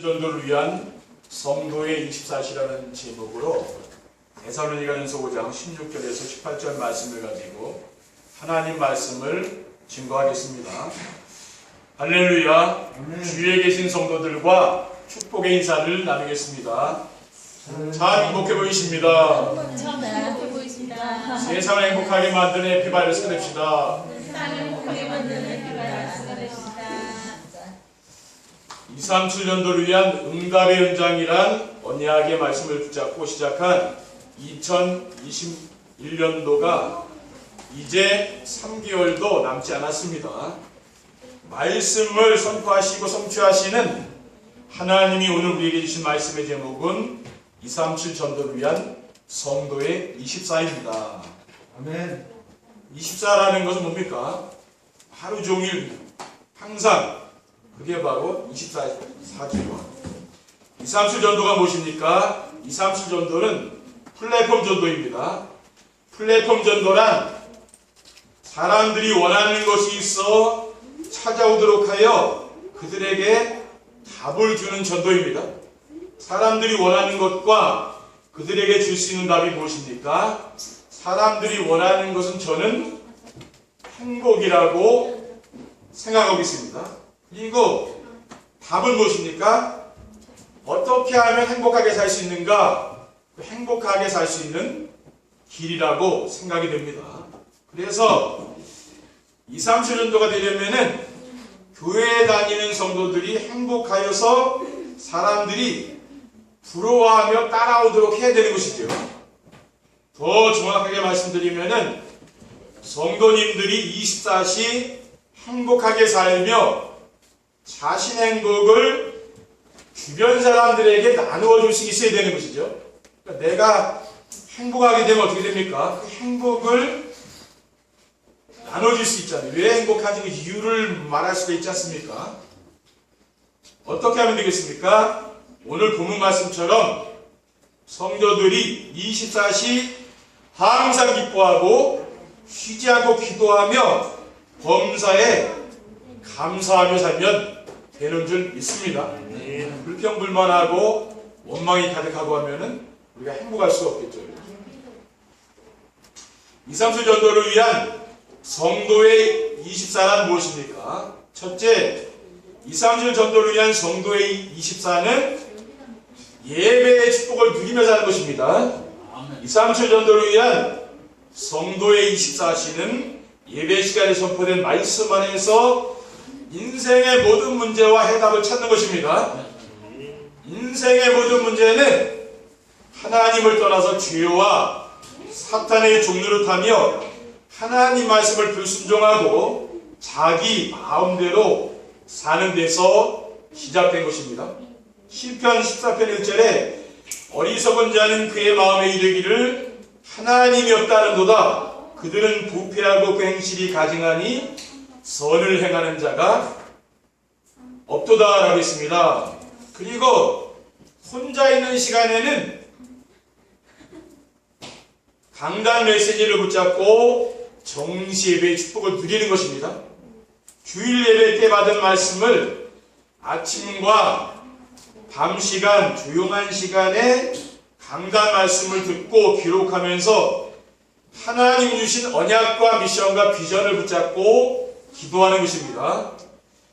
전도를 위한 성도의 24시라는 제목으로 데살로니가전서 5장 16절에서 18절 말씀을 가지고 하나님 말씀을 증거하겠습니다. 할렐루야. 주위에 계신 성도들과 축복의 인사를 나누겠습니다. 참 행복해 보이십니다. 세상을 행복하게 만드는 해피바이러스 됩시다. 237년도를 위한 응답의 현장이란 언약의 말씀을 붙잡고 시작한 2021년도가 이제 3개월도 남지 않았습니다. 말씀을 선포하시고 성취하시는 하나님이 오늘 우리에게 주신 말씀의 제목은 237 전도를 위한 성도의 24입니다. 아멘. 24라는 것은 뭡니까? 하루 종일 항상 그게 바로 24시죠. 237 전도가 무엇입니까? 237 전도는 플랫폼 전도입니다. 플랫폼 전도란 사람들이 원하는 것이 있어 찾아오도록 하여 그들에게 답을 주는 전도입니다. 사람들이 원하는 것과 그들에게 줄 수 있는 답이 무엇입니까? 사람들이 원하는 것은 저는 행복이라고 생각하고 있습니다. 그리고 답은 무엇입니까? 어떻게 하면 행복하게 살 수 있는가? 행복하게 살 수 있는 길이라고 생각이 됩니다. 그래서 237년도가 되려면은 교회에 다니는 성도들이 행복하여서 사람들이 부러워하며 따라오도록 해야 되는 것이죠. 더 정확하게 말씀드리면은 성도님들이 24시 행복하게 살며 자신의 행복을 주변 사람들에게 나누어 줄 수 있어야 되는 것이죠. 그러니까 내가 행복하게 되면 어떻게 됩니까? 그 행복을 나눠줄 수 있잖아요. 왜 행복한지 그 이유를 말할 수가 있지 않습니까? 어떻게 하면 되겠습니까? 오늘 본문 말씀처럼 성도들이 24시 항상 기뻐하고 쉬지 않고 기도하며 범사에 감사하며 살면 되는 줄 믿습니다. 불평불만하고 원망이 가득하고 하면은 우리가 행복할 수가 없겠죠. 237 전도를 위한 성도의 24란 무엇입니까? 첫째, 237 전도를 위한 성도의 24는 예배의 축복을 누리며 사는 것입니다. 237 전도를 위한 성도의 24시는 예배 시간에 선포된 말씀 안에서 인생의 모든 문제와 해답을 찾는 것입니다. 인생의 모든 문제는 하나님을 떠나서 죄와 사탄의 종노릇하며 하나님 말씀을 불순종하고 자기 마음대로 사는 데서 시작된 것입니다. 시편 14편 1절에 어리석은 자는 그의 마음에 이르기를 하나님이 없다는도다. 그들은 부패하고 그 행실이 가증하니 선을 행하는 자가 없도다 라고 했습니다. 그리고 혼자 있는 시간에는 강단 메시지를 붙잡고 정시 예배의 축복을 누리는 것입니다. 주일 예배 때 받은 말씀을 아침과 밤 시간 조용한 시간에 강단 말씀을 듣고 기록하면서 하나님 주신 언약과 미션과 비전을 붙잡고 기도하는 것입니다.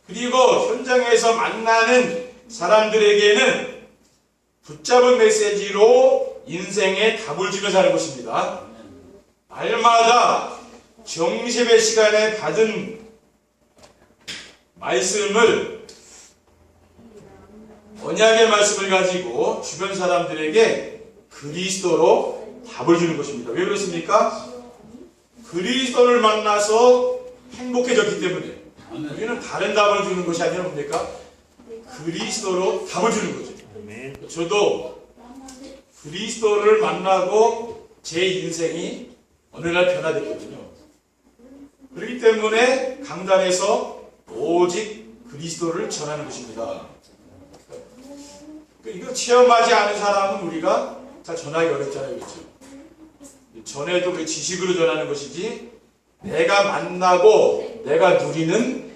그리고 현장에서 만나는 사람들에게는 붙잡은 메시지로 인생에 답을 주며 사는 것입니다. 날마다 정시배 시간에 받은 말씀을 언약의 말씀을 가지고 주변 사람들에게 그리스도로 답을 주는 것입니다. 왜 그렇습니까? 그리스도를 만나서 행복해졌기 때문에 우리는 다른 답을 주는 것이 아니라 뭡니까? 그리스도로 답을 주는 거죠. 저도 그리스도를 만나고 제 인생이 어느 날 변화됐거든요. 그렇기 때문에 강단에서 오직 그리스도를 전하는 것입니다. 이거 체험하지 않은 사람은 우리가 잘 전하기 어렵잖아요. 그렇죠? 전에도 그 지식으로 전하는 것이지 내가 만나고 내가 누리는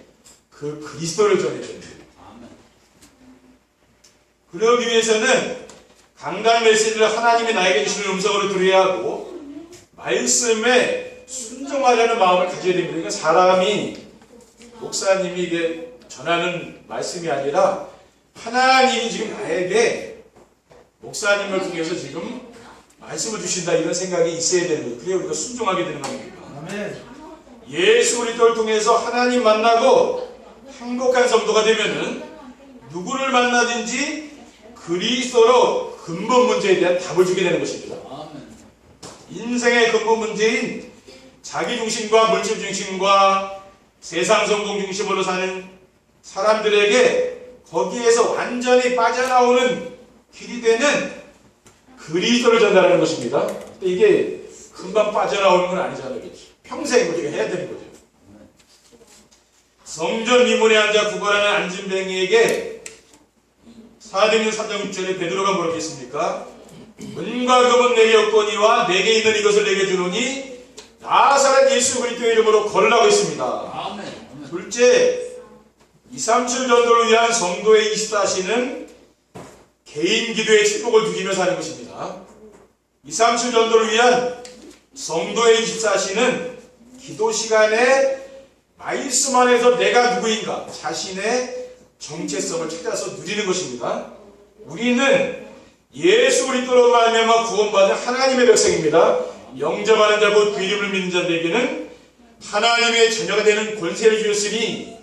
그 그리스도를 전해야 됩니다. 그러기 위해서는 강단 메시지를 하나님이 나에게 주시는 음성으로 들어야 하고 말씀에 순종하려는 마음을 가져야 됩니다. 그러니까 사람이 목사님이 이게 전하는 말씀이 아니라 하나님이 지금 나에게 목사님을 통해서 지금 말씀을 주신다 이런 생각이 있어야 되는 거예요. 그래야 우리가 순종하게 되는 겁니다. 아멘. 예수 그리스도를 통해서 하나님 만나고 행복한 성도가 되면은 누구를 만나든지 그리스도로 근본 문제에 대한 답을 주게 되는 것입니다. 인생의 근본 문제인 자기 중심과 물질 중심과 세상 성공 중심으로 사는 사람들에게 거기에서 완전히 빠져나오는 길이 되는 그리스도를 전달하는 것입니다. 근데 이게 금방 빠져나오는 건 아니잖아요. 평생 우리가 해야 되는 거죠. 성전 미문에 앉아 구걸하는 안진뱅이에게 사도행전 3장 6절에 베드로가 뭐라고 했습니까? 은과 금은 내게 없거니와 내게 있는 이것을 내게 주노니 나사렛 예수 그리스도의 이름으로 걸으라고 했습니다. 둘째, 237 전도를 위한 성도의 24시는 개인 기도의 축복을 누리며 사는 것입니다. 237 전도를 위한 성도의 24시는 기도 시간에 말씀 안에서 내가 누구인가 자신의 정체성을 찾아서 누리는 것입니다. 우리는 예수 그리스도로 말미암아 구원받은 하나님의 백성입니다. 영접하는 자 곧 그 이름을 믿는 자들에게는 하나님의 자녀가 되는 권세를 주셨으니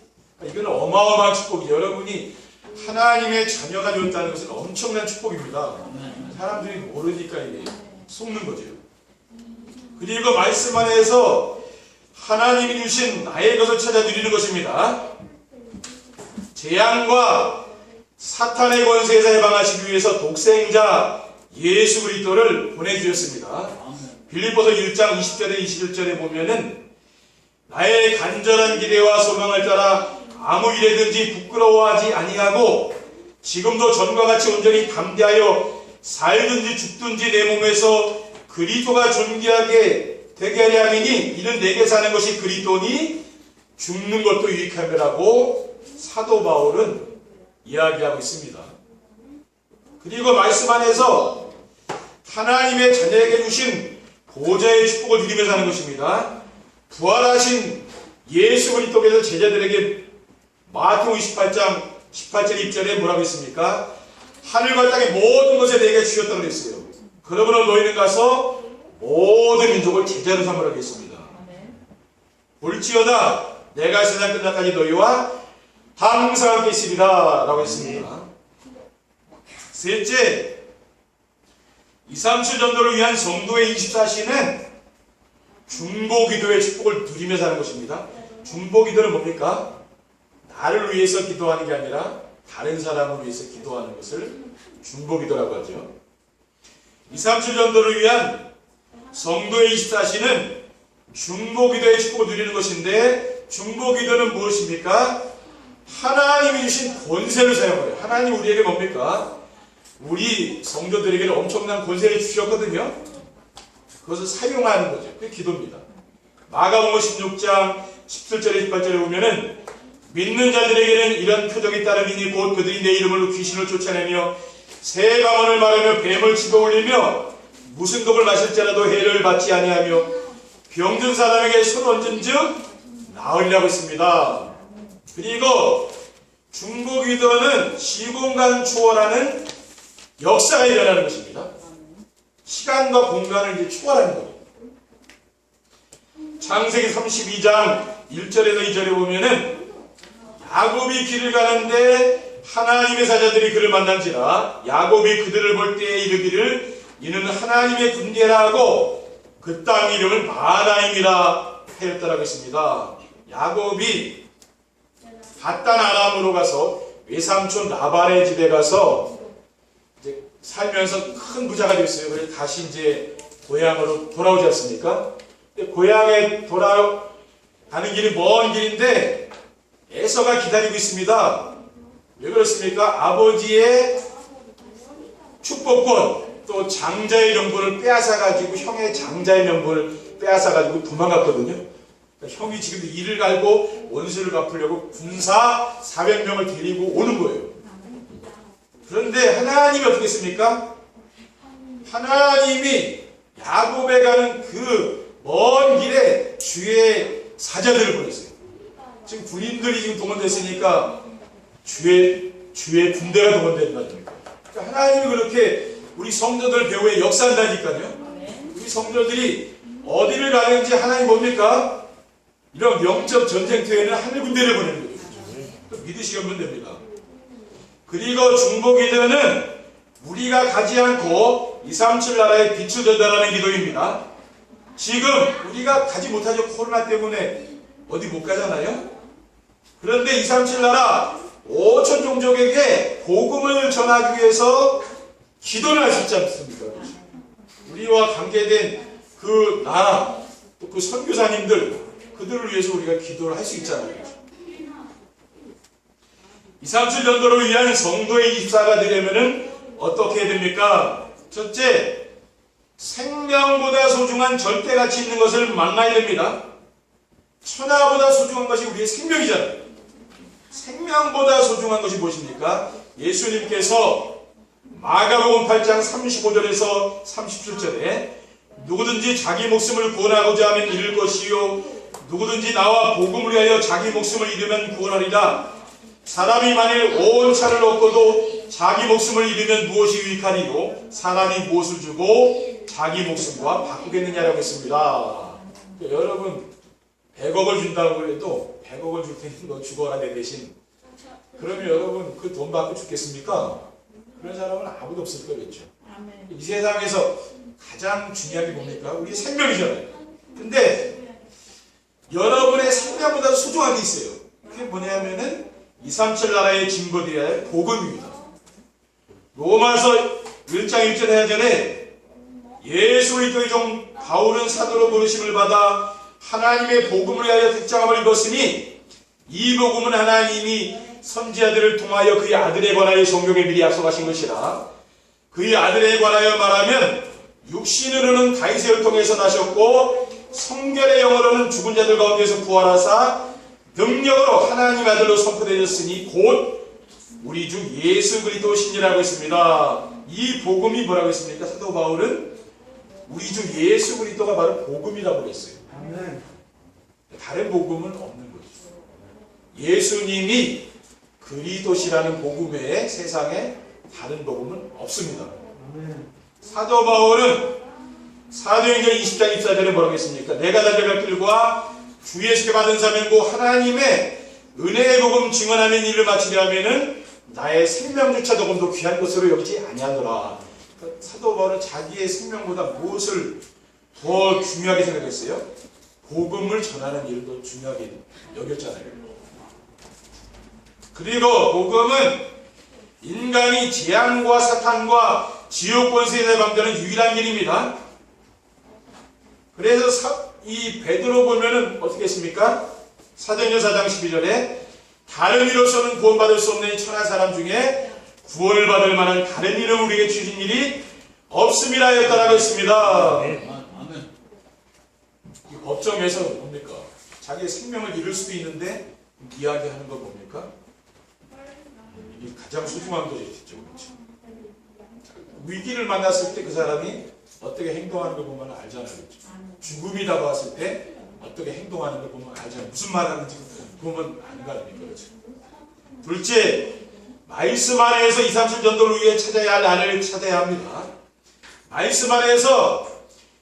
이건 어마어마한 축복이에요. 여러분이 하나님의 자녀가 되었다는 것은 엄청난 축복입니다. 사람들이 모르니까 이게 속는 거죠. 그리고 말씀 안에서 하나님이 주신 나의 것을 찾아 누리는 것입니다. 재앙과 사탄의 권세에서 해방하시기 위해서 독생자 예수 그리스도를 보내주셨습니다. 빌립보서 1장 20절에 21절에 보면은 나의 간절한 기대와 소망을 따라 아무 일에든지 부끄러워하지 아니하고 지금도 전과 같이 온전히 담대하여 살든지 죽든지 내 몸에서 그리스도가 존귀하게 되게 하려 함이니 이는 내게 사는 것이 그리스도니 죽는 것도 유익함이라고 사도 바울은 이야기하고 있습니다. 그리고 말씀 안에서 하나님의 자녀에게 주신 보좌의 축복을 누리며 사는 것입니다. 부활하신 예수 그리스도께서 제자들에게 마태복음 28장 18절 2절에 뭐라고 했습니까? 하늘과 땅의 모든 것을 내게 주셨다고 그랬어요. 그러므로 너희는 가서 모든 민족을 제자로 삼으라고 했습니다. 볼지어다 내가 세상 끝날까지 너희와 항상 함께 있으리라 라고 했습니다. 셋째, 237 전도를 위한 성도의 24시는 중보기도의 축복을 누리며 사는 것입니다. 중보기도는 뭡니까? 나를 위해서 기도하는 게 아니라 다른 사람을 위해서 기도하는 것을 중보기도라고 하죠. 237 전도를 위한 성도의 24시는 중보기도의 축복을 누리는 것인데 중보기도는 무엇입니까? 하나님이 주신 권세를 사용해요. 하나님 우리에게 뭡니까? 우리 성도들에게는 엄청난 권세를 주셨거든요. 그것을 사용하는 거죠. 그게 기도입니다. 마가복음 16장 17절에 18절에 보면은 믿는 자들에게는 이런 표적이 따르리니 곧 그들이 내 이름으로 귀신을 쫓아내며 새 방언을 말하며 뱀을 집어 올리며 무슨 독을 마실지라도 해를 받지 아니하며 병든 사람에게 손 얹은 즉 나으리라고 했습니다. 그리고 중보기도는 시공간 초월하는 역사가 일어나는 것입니다. 시간과 공간을 이제 초월하는 겁니다. 창세기 32장 1절에서 2절에 보면은 야곱이 길을 가는데 하나님의 사자들이 그를 만난지라 야곱이 그들을 볼 때에 이르기를 이는 하나님의 군대라 하고 그 땅 이름을 마하나임이라 하였다라고 했습니다. 야곱이 핫단 아람으로 가서 외삼촌 라반의 집에 가서 이제 살면서 큰 부자가 됐어요. 그래서 다시 이제 고향으로 돌아오지 않습니까? 근데 고향에 돌아가는 길이 먼 길인데 에서가 기다리고 있습니다. 왜 그렇습니까? 아버지의 축복권 또 장자의 명분을 빼앗아가지고 형의 장자의 명분을 빼앗아가지고 도망갔거든요. 그러니까 형이 지금 이를 갈고 원수를 갚으려고 군사 400명을 데리고 오는 거예요. 그런데 하나님이 어떻게 했습니까? 하나님이 야곱에 가는 그 먼 길에 주의 사자들을 보냈어요. 지금 군인들이 지금 동원됐으니까 주의 군대가 동원된 거 아닙니까? 그러니까 하나님이 그렇게 우리 성도들 배후에 역사한다니까요. 우리 성도들이 어디를 가는지 하나님 뭡니까? 이런 영적 전쟁터에는 하늘 군대를 보내는 거죠. 믿으시면 됩니다. 그리고 중보기도는 우리가 가지 않고 237 나라에 빛을 전달하는 기도입니다. 지금 우리가 가지 못하죠. 코로나 때문에 어디 못 가잖아요. 그런데 237 나라 5천 종족에게 복음을 전하기 위해서 기도를 할 수 있지 않습니까? 우리와 관계된 그 나라, 또 그 선교사님들, 그들을 위해서 우리가 기도를 할 수 있잖아요. 237 전도를 위한 성도의 24가 되려면 어떻게 해야 됩니까? 첫째, 생명보다 소중한 절대 가치 있는 것을 만나야 됩니다. 천하보다 소중한 것이 우리의 생명이잖아요. 생명보다 소중한 것이 무엇입니까? 예수님께서 마가복음 8장 35절에서 37절에 누구든지 자기 목숨을 구원하고자 하면 잃을 것이요 누구든지 나와 복음을 위하여 자기 목숨을 잃으면 구원하리라. 사람이 만일 온 차를 얻고도 자기 목숨을 잃으면 무엇이 유익하리요? 사람이 무엇을 주고 자기 목숨과 바꾸겠느냐라고 했습니다. 그러니까 여러분 100억을 준다고 해도 100억을 줄 테니 너 죽어라 내 대신. 그러면 여러분 그 돈 받고 죽겠습니까? 그런 사람은 아무도 없을 거겠죠. 이 세상에서 가장 중요한 게 뭡니까? 우리 생명이잖아요. 근데 여러분의 생명보다 소중한 게 있어요. 그게 뭐냐면은 237 나라의 증거되어야 할 복음입니다. 로마서 1장 1절 해전에 예수 그리스도의 종 바울은 사도로 부르심을 받아 하나님의 복음을 위하여 택장함을 입었으니 이 복음은 하나님이 선지자들을 통하여 그의 아들에 관하여 성경에 미리 약속하신 것이라. 그의 아들에 관하여 말하면 육신으로는 다윗의 혈통에서 나셨고 성결의 영으로는 죽은 자들 가운데서 부활하사 능력으로 하나님 아들로 선포되셨으니 곧 우리 주 예수 그리스도시니라고 했습니다. 이 복음이 뭐라고 했습니까? 사도 바울은 우리 주 예수 그리스도가 바로 복음이라고 했어요. 다른 복음은 없는 거죠. 예수님이 그리스도시라는 복음 외에 세상에 다른 복음은 없습니다. 사도 바울은 사도행전 20장 24절에 뭐라고 했습니까? 내가 달려갈 길과 주 예수께 받은 사명고 하나님의 은혜의 복음 증언하는 일을 마치려 하면은 나의 생명조차 조금도 귀한 것으로 여기지 아니하노라. 그러니까 사도 바울은 자기의 생명보다 무엇을 더 중요하게 생각했어요? 복음을 전하는 일을 더 중요하게 여겼잖아요. 그리고 복음은 인간이 재앙과 사탄과 지옥 권세에 방되는 유일한 길입니다. 그래서 이 베드로 보면은 어떻게 했습니까? 사도행전 4장 12절에 다른 이로서는 구원받을 수 없는 천한 사람 중에 구원을 받을 만한 다른 이름 우리에게 주신 일이 없음이라 하였다라고 했습니다. 이 법정에서 뭡니까? 자기의 생명을 잃을 수도 있는데 이야기하는 건 뭡니까? 이게 가장 소중한 거죠. 그렇죠? 위기를 만났을 때 그 사람이 어떻게 행동하는 걸 보면 알잖아요. 그렇죠? 죽음이 다가왔을 때 어떻게 행동하는 걸 보면 알잖아요. 무슨 말 하는지 보면 안 가니까. 그렇죠? 둘째, 말씀 안에서 237 전도를 위해 찾아야 할 나를 찾아야 합니다. 말씀 안에서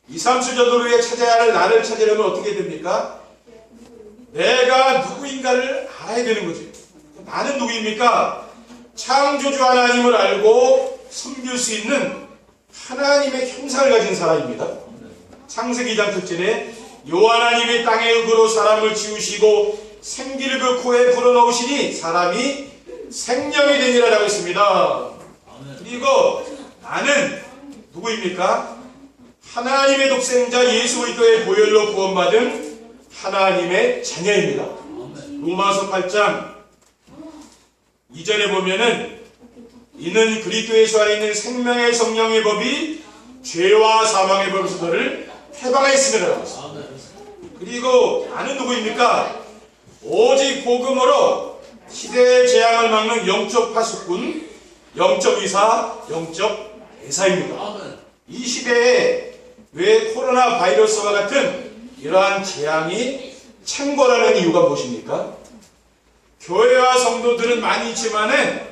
237 전도를 위해 찾아야 할 나를 찾으려면 어떻게 됩니까? 내가 누구인가를 알아야 되는 거지. 나는 누구입니까? 창조주 하나님을 알고 섬길 수 있는 하나님의 형상을 가진 사람입니다. 창세기 2장 특전에 여호와 하나님이 땅의 흙으로 사람을 지으시고 생기를 그 코에 불어넣으시니 사람이 생명이 되니라라고 했습니다. 그리고 나는 누구입니까? 하나님의 독생자 예수 그리스도의 보혈로 구원받은 하나님의 자녀입니다. 로마서 8장 2절에 보면은 이는 그리스도 예수 안에 있는 생명의 성령의 법이 죄와 사망의 법에서 너를 해방했음이라고 했습니다. 그리고 나는 누구입니까? 오직 복음으로 시대의 재앙을 막는 영적 파수꾼 영적 의사, 영적 대사입니다. 이 시대에 왜 코로나 바이러스와 같은 이러한 재앙이 창궐하는 이유가 무엇입니까? 교회와 성도들은 많이 있지만은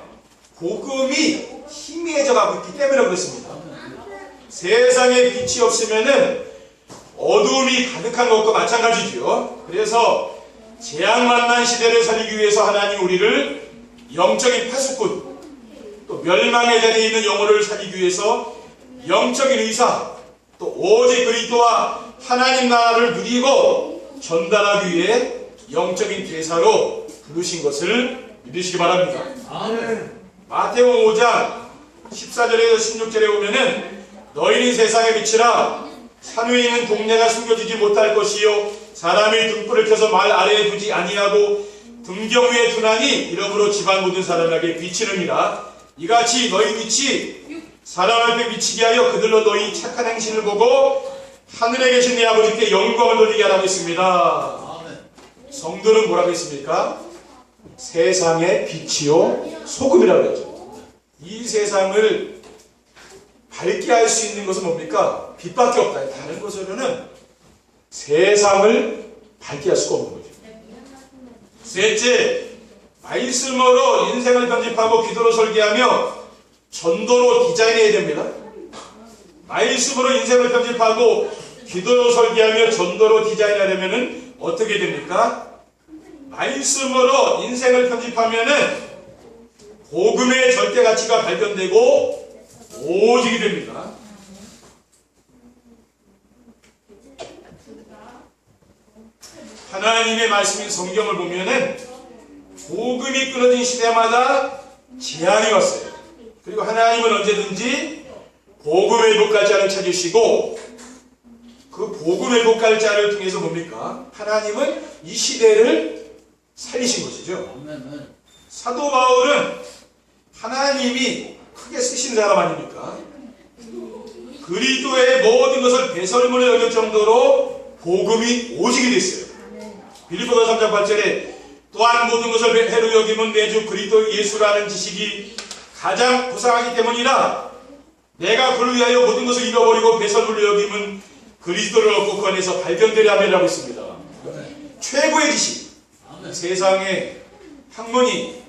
복음이 희미해져 가고 있기 때문에 그렇습니다. 세상에 빛이 없으면은 어두움이 가득한 것과 마찬가지죠. 그래서 재앙 만난 시대를 살리기 위해서 하나님 우리를 영적인 파수꾼, 또 멸망의 자리에 있는 영혼을 살리기 위해서 영적인 의사, 또 오직 그리스도와 하나님 나라를 누리고 전달하기 위해 영적인 대사로 부르신 것을 믿으시기 바랍니다. 마태복음 5장 14절에서 16절에 보면은 너희는 세상의 빛이라 산 위에 있는 동네가 숨겨지지 못할 것이요 사람이 등불을 켜서 말 아래에 두지 아니하고 등경 위에 두나니 이러므로 집안 모든 사람에게 비치느니라. 이같이 너희 빛이 사람 앞에 비치게 하여 그들로 너희 착한 행실을 보고 하늘에 계신 내 아버지께 영광을 돌리게 하라고 했습니다. 성도는 뭐라고 했습니까? 세상의 빛이요 소금이라고 했죠. 이 세상을 밝게 할 수 있는 것은 뭡니까? 빛밖에 없다. 다른 것으로는 세상을 밝게 할 수가 없는 거죠. 셋째, 말씀으로 인생을 편집하고 기도로 설계하며 전도로 디자인해야 됩니다. 말씀으로 인생을 편집하고 기도로 설계하며 전도로 디자인하려면 어떻게 됩니까? 말씀으로 인생을 편집하면은 복음의 절대 가치가 발견되고 오직이 됩니다. 하나님의 말씀인 성경을 보면은 복음이 끊어진 시대마다 재앙이 왔어요. 그리고 하나님은 언제든지 복음 회복갈자를 찾으시고 그 복음 회복갈자를 통해서 뭡니까? 하나님은 이 시대를 살리신 것이죠. 사도 바울은 하나님이 크게 쓰신 사람 아닙니까? 그리스도의 모든 것을 배설물로 여길 정도로 복음이 오직이 됐어요. 빌립보서 3장 8절에 또한 모든 것을 해로 여김은 내주 그리스도 예수라는 지식이 가장 부상하기 때문이라 내가 그를 위하여 모든 것을 잃어버리고 배설물로 여김은 그리스도를 얻고 그 안에서 발견되려 함이라고 했습니다. 최고의 지식. 세상에 학문이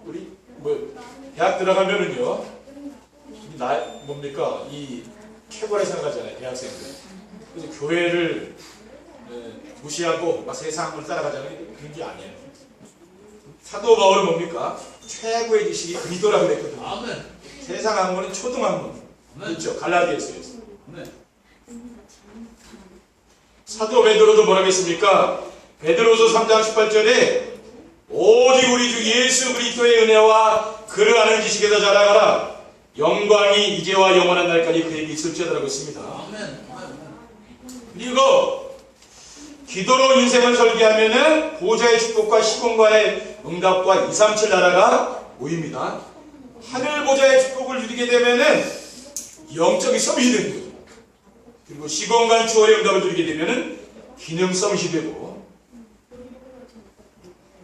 우리 대학 들어가면은요 뭡니까 이 최고라 생각하잖아요. 대학생들. 그래서 교회를 무시하고 막 세상을 따라가잖아요. 그런 게 아니에요. 사도 바울은 뭡니까? 최고의 지식이 그리스도라고 그랬거든요. 아멘. 세상 학문은 초등학문. 그렇죠. 갈라디아서에서. 사도 베드로도 뭐라고 했습니까? 베드로서 3장 18절에 오직 우리 주 예수 그리스도의 은혜와 그를 아는 지식에서 자라가라. 영광이 이제와 영원한 날까지 그에게 있을지어다라고 했습니다. 그리고 기도로 인생을 설계하면은 보좌의 축복과 시공간의 응답과 237 나라가 모입니다. 하늘 보좌의 축복을 누리게 되면은 영적인 서밋이 되는 거죠. 그리고 시공간 추월의 응답을 누리게 되면은 기능 서밋이 되고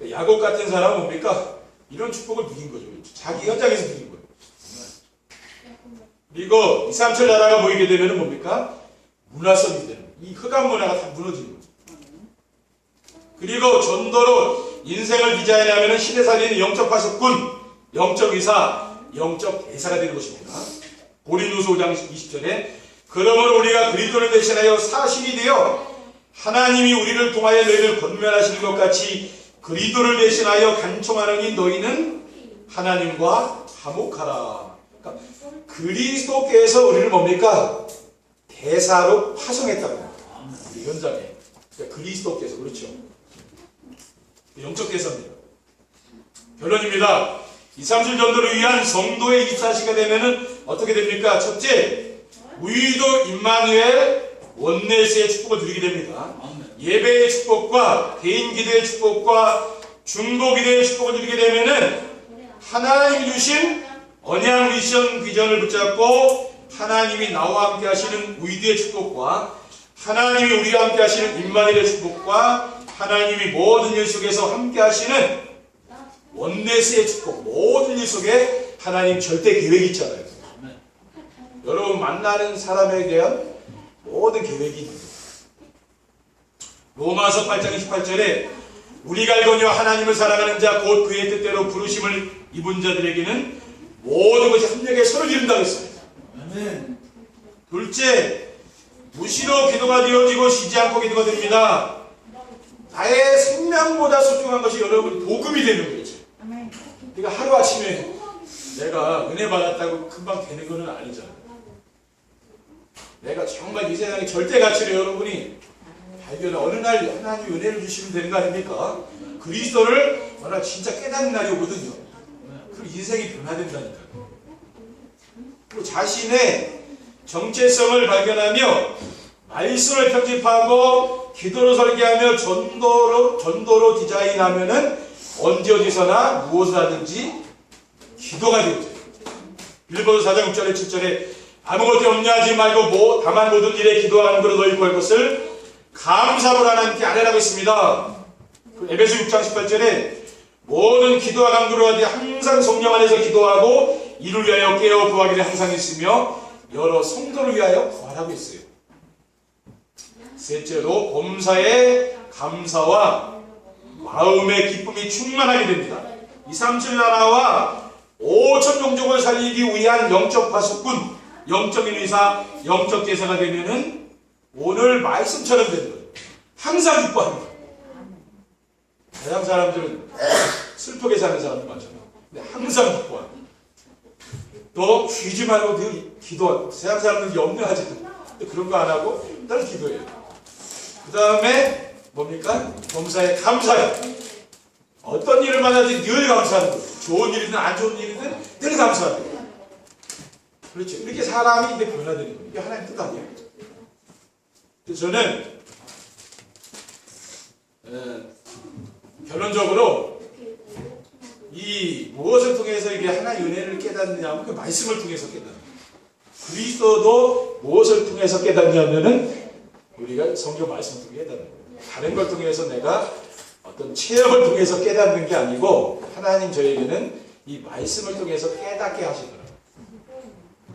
야곱 같은 사람은 뭡니까? 이런 축복을 누린 거죠. 자기 현장에서 누린 거예요. 그리고 237 나라가 모이게 되면은 뭡니까? 문화 서밋이 되는 거예요. 이 흑암 문화가 다 무너지는 거죠. 그리고 전도로 인생을 디자인하면 시대살리는 영적 파수꾼, 영적 의사, 영적 대사가 되는 것입니다. 고린도서 5장 20절에 그러므로 우리가 그리스도를 대신하여 사신이 되어 하나님이 우리를 통하여 너희를 권면하시는 것 같이 그리스도를 대신하여 간청하느니 너희는 하나님과 화목하라. 그러니까 그리스도께서 우리를 뭡니까? 대사로 파송했다고 합니다. 현장에. 그러니까 그리스도께서 그렇죠. 영적 대사입니다. 결론입니다. 237 전도를 위한 성도의 24시가 되면은 어떻게 됩니까? 첫째, 무의도 임마누엘 원내스의 축복을 누리게 됩니다. 예배의 축복과 개인 기도의 축복과 중보 기도의 축복을 누리게 되면은 하나님이 주신 언약 미션 비전을 붙잡고 하나님이 나와 함께 하시는 위대의 축복과 하나님이 우리와 함께 하시는 임마누엘의 축복과 하나님이 모든 일 속에서 함께 하시는 원네스의 축복, 모든 일 속에 하나님 절대 계획이 있잖아요. 여러분 만나는 사람에 대한 모든 계획이 있는 거예요. 로마서 8장 28절에 우리가 알거니와 하나님을 사랑하는 자 곧 그의 뜻대로 부르심을 입은 자들에게는 모든 것이 합력해 서로 이룬다고 했어요. 둘째, 무시로 기도가 되어지고 쉬지 않고 기도가 됩니다. 나의 생명보다 소중한 것이 여러분 복음이 되는 거죠. 그러니까 하루아침에 내가 은혜 받았다고 금방 되는 것은 아니잖아요. 내가 정말 이 세상의 절대 가치를 여러분이 발견해 어느 날 하나님 은혜를 주시면 되는 거 아닙니까? 그리스도를 어느 날 진짜 깨닫는 날이 오거든요. 그리고 인생이 변화된다니까요. 그리고 자신의 정체성을 발견하며 말씀을 편집하고 기도로 설계하며 전도로 디자인하면은 언제 어디서나 무엇을 하든지 기도가 되죠. 빌보서 4장 6절에 7절에 아무것도 염려하지 말고 다만 모든 일에 기도하는 것으로 너희 구할 것을 감사로 하나님께 아뢰라고 했습니다. 에베소 6장 18절에 모든 기도와 간구로 하되 항상 성령 안에서 기도하고 이를 위하여 깨어 구하기를 항상 했으며 여러 성도를 위하여 구하라고 했어요. 셋째로 범사의 감사와 마음의 기쁨이 충만하게 됩니다. 237 나라와 5천 종족을 살리기 위한 영적 파수꾼, 영적인 의사, 영적 제사가 되면은 오늘 말씀처럼 되는 거예요. 항상 기뻐합니다. 세상 사람들은 슬프게 사는 사람들 많잖아요. 근데 항상 기뻐합니다. 또 쉬지 말고 늘 기도하고, 세상 사람들이 염려하지. 그런 거 안 하고 늘 기도해요. 그 다음에 뭡니까? 범사에 감사해요. 어떤 일을 만나든지 늘 감사하는 거예요. 좋은 일이든 안 좋은 일이든 늘 감사하는 거예요. 그렇죠. 이렇게 사람이 이제 변화되는 거예요. 이게 하나님 뜻 아니에요. 그래서 저는 결론적으로 이 무엇을 통해서 이게 하나님의 은혜를 깨닫느냐면 그 말씀을 통해서 깨닫는 거예요. 그리스도도 무엇을 통해서 깨닫냐면은 우리가 성경 말씀을 통해 깨닫는 거예요. 다른 걸 통해서 내가 어떤 체험을 통해서 깨닫는 게 아니고 하나님 저에게는 이 말씀을 통해서 깨닫게 하시더라고요.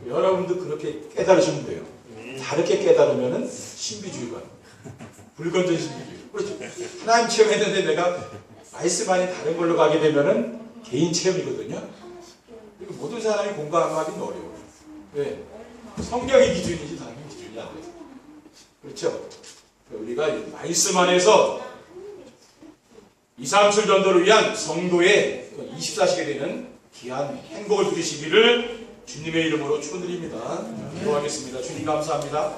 여러분도 그렇게 깨달으시면 돼요. 다르게 깨달으면은 신비주의가 불건전 신비주의. 그렇죠. 하나님 체험했는데 내가 말씀 안에 다른 걸로 가게 되면은 개인 체험이거든요. 그리고 모든 사람이 공감하기는 어려워요. 왜? 성경의 기준이지 다른 기준이 안 돼요. 그렇죠. 우리가 말씀 안에서 237 전도를 위한 성도의 24시가 되는 귀한 행복을 누리시기를 주님의 이름으로 축원드립니다. 기도하겠습니다. 주님 감사합니다.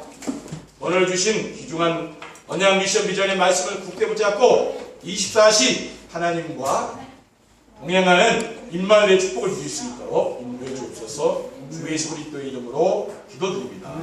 오늘 주신 귀중한 언약 미션 비전의 말씀을 굳게 붙잡고 24시 하나님과 동행하는 임마누엘의 축복을 누릴 수 있도록 인도해 주옵소서. 주 예수 그리스도의 이름으로 기도드립니다.